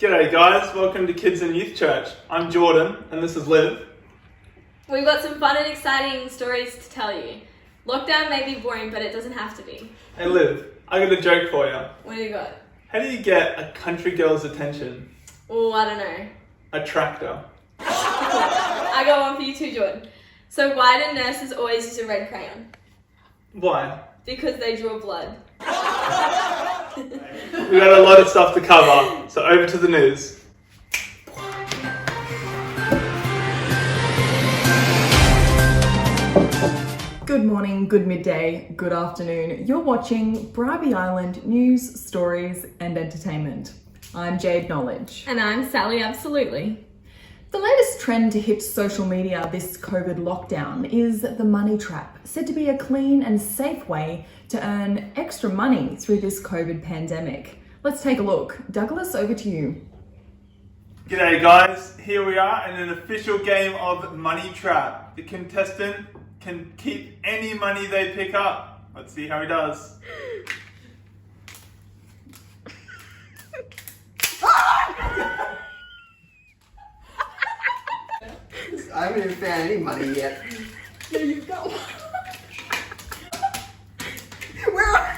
G'day guys, welcome to Kids and Youth Church. I'm Jordan and this is Liv. We've got some fun and exciting stories to tell you. Lockdown may be boring, but it doesn't have to be. Hey Liv, I got a joke for you. What do you got? How do you get a country girl's attention? Oh, I don't know. A tractor. I got one for you too, Jordan. So why do nurses always use a red crayon? Why? Because they draw blood. We've got a lot of stuff to cover, so over to the news. Good morning, good midday, good afternoon. You're watching Bribie Island News, Stories and Entertainment. I'm Jade Knowledge. And I'm Sally Absolutely. The latest trend to hit social media this COVID lockdown is the money trap, said to be a clean and safe way to earn extra money through this COVID pandemic. Let's take a look. Douglas, over to you. G'day guys, here we are in an official game of Money Trap. The contestant can keep any money they pick up. Let's see how he does. I haven't even found any money yet. No, you've got one. Where are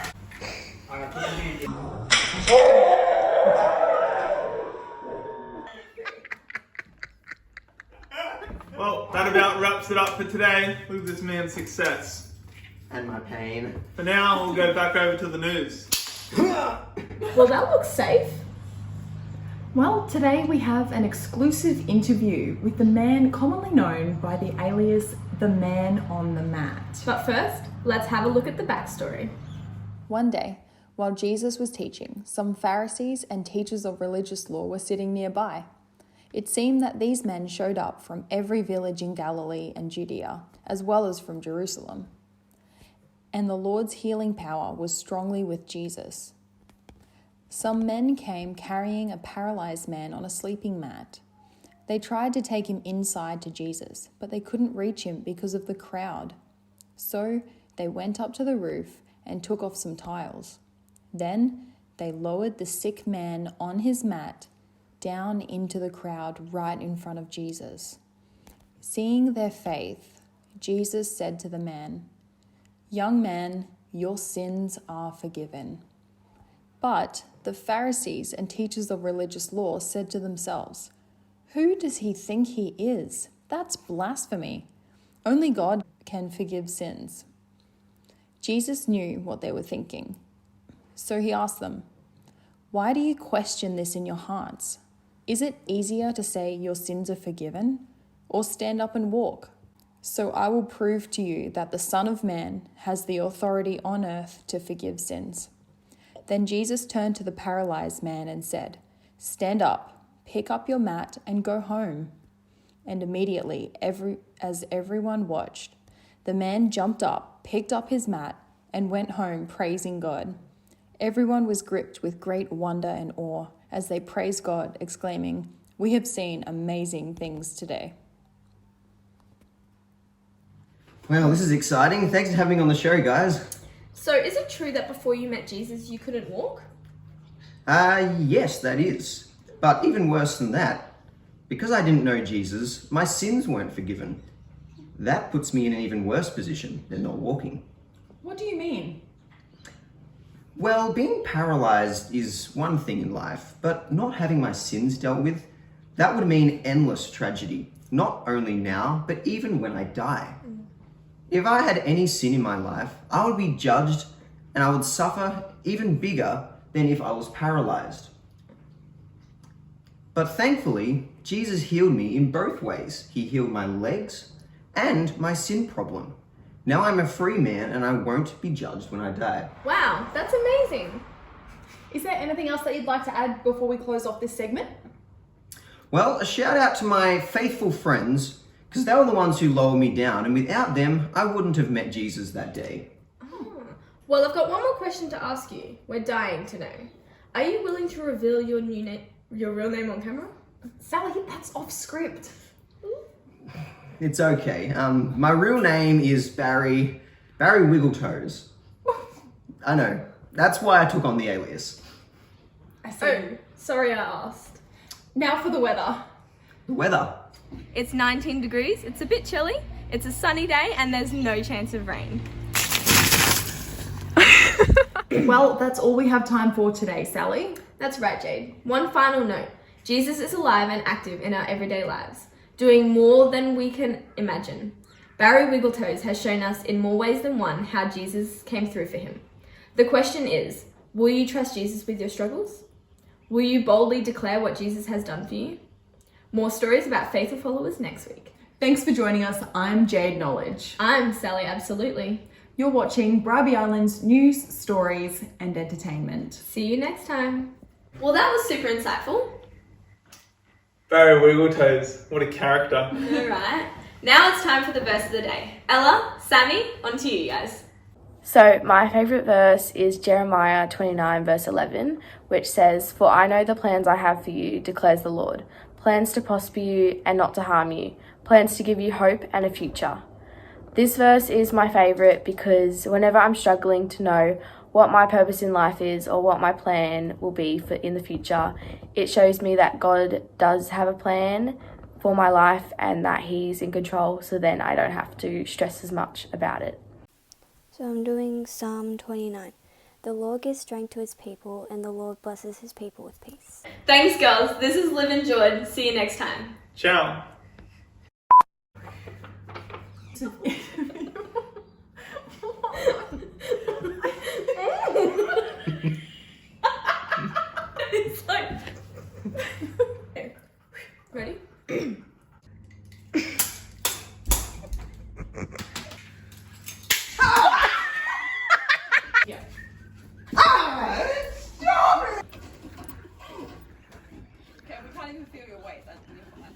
Well, that about wraps it up for today. Look at this man's success. And my pain. For now, we'll go back over to the news. Well, that looks safe. Well, today we have an exclusive interview with the man commonly known by the alias The Man on the Mat. But first, let's have a look at the backstory. One day, while Jesus was teaching, some Pharisees and teachers of religious law were sitting nearby. It seemed that these men showed up from every village in Galilee and Judea, as well as from Jerusalem. And the Lord's healing power was strongly with Jesus. Some men came carrying a paralyzed man on a sleeping mat. They tried to take him inside to Jesus, but they couldn't reach him because of the crowd. So they went up to the roof and took off some tiles. Then they lowered the sick man on his mat down into the crowd right in front of Jesus. Seeing their faith, Jesus said to the man, "Young man, your sins are forgiven." But the Pharisees and teachers of religious law said to themselves, "Who does he think he is? That's blasphemy. Only God can forgive sins." Jesus knew what they were thinking. So he asked them, "Why do you question this in your hearts? Is it easier to say your sins are forgiven, or stand up and walk? So I will prove to you that the Son of Man has the authority on earth to forgive sins." Then Jesus turned to the paralyzed man and said, "Stand up, pick up your mat and go home." And immediately, as everyone watched, the man jumped up, picked up his mat, and went home praising God. Everyone was gripped with great wonder and awe as they praised God, exclaiming, "We have seen amazing things today." Well, this is exciting. Thanks for having me on the show, guys. So is it true that before you met Jesus, you couldn't walk? Yes, that is. But even worse than that, because I didn't know Jesus, my sins weren't forgiven. That puts me in an even worse position than not walking. What do you mean? Well, being paralyzed is one thing in life, but not having my sins dealt with, that would mean endless tragedy, not only now, but even when I die. If I had any sin in my life, I would be judged and I would suffer even bigger than if I was paralyzed. But thankfully, Jesus healed me in both ways. He healed my legs and my sin problem. Now I'm a free man and I won't be judged when I die. Wow, that's amazing. Is there anything else that you'd like to add before we close off this segment? Well, a shout out to my faithful friends, because they were the ones who lowered me down, and without them, I wouldn't have met Jesus that day. Well, I've got one more question to ask you. We're dying to know. Are you willing to reveal your real name on camera? Sally, that's off script. It's okay. My real name is Barry Wiggletoes. I know. That's why I took on the alias. I see. Oh, sorry I asked. Now for the weather. The weather. It's 19 degrees, it's a bit chilly, it's a sunny day, and there's no chance of rain. Well, that's all we have time for today, Sally. That's right, Jade. One final note. Jesus is alive and active in our everyday lives, doing more than we can imagine. Barry Wiggletoes has shown us in more ways than one how Jesus came through for him. The question is, will you trust Jesus with your struggles? Will you boldly declare what Jesus has done for you? More stories about faithful followers next week. Thanks for joining us. I'm Jade Knowledge. I'm Sally Absolutely. You're watching Bribie Island's news, stories, and entertainment. See you next time. Well, that was super insightful. Barry Wiggletoes, what a character. All right. Now it's time for the verse of the day. Ella, Sammy, on to you guys. So my favourite verse is Jeremiah 29 verse 11, which says, "For I know the plans I have for you, declares the Lord, plans to prosper you and not to harm you, plans to give you hope and a future." This verse is my favourite because whenever I'm struggling to know what my purpose in life is or what my plan will be for in the future, it shows me that God does have a plan for my life and that He's in control, so then I don't have to stress as much about it. So I'm doing Psalm 29. The Lord gives strength to His people, and the Lord blesses His people with peace. Thanks, girls. This is Liv and Jordan. See you next time. Ciao. It's like... Okay. Ready? Yeah. Okay, we can't even feel your weight. That's fine.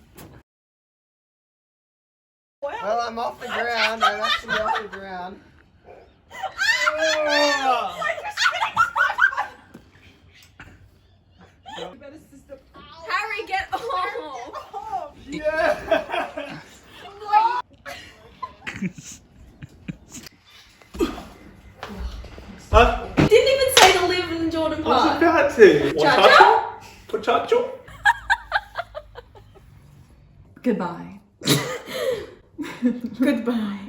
Well, I'm off the ground. I'm actually off the ground. Harry, get off! Yeah. Huh? You didn't even say the Liv and Jordan I was part. about to. Cha-cha? Pochacho? Goodbye. Goodbye.